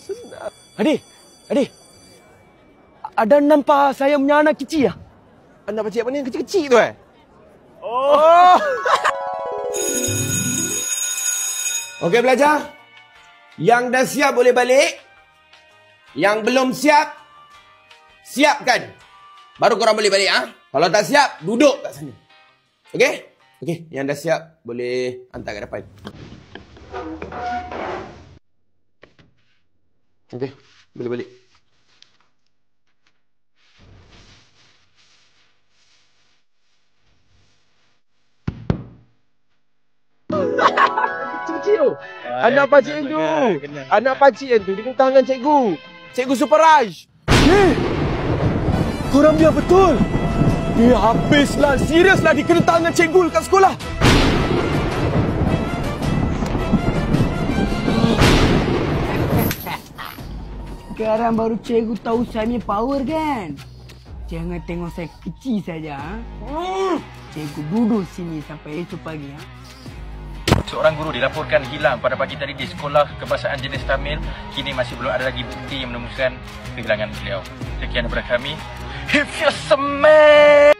Senang. Adik. Ada nampak saya punya anak kecil ya? Anak pakcik apa ni yang kecil-kecil tu Oh. Okey belajar. Yang dah siap boleh balik. Yang belum siap, siapkan. Baru korang boleh balik Kalau tak siap, duduk kat sana. Okey, yang dah siap boleh hantar ke depan. Okey, boleh balik. Kecil-kecil tu. Anak pakcik tu. Anak pakcik tu dengan tangan cikgu. Cikgu Superaj. Korang biar betul. Habislah. Seriuslah dikena tangan cikgu kat sekolah. Sekarang baru cikgu tahu saya punya power kan? Jangan tengok saya kecil saja. Cikgu duduk sini sampai esok pagi. Seorang guru dilaporkan hilang pada pagi tadi di sekolah kebangsaan jenis Tamil. Kini masih belum ada lagi bukti yang menemukan kehilangan beliau. Sekian daripada kami. If you're a man.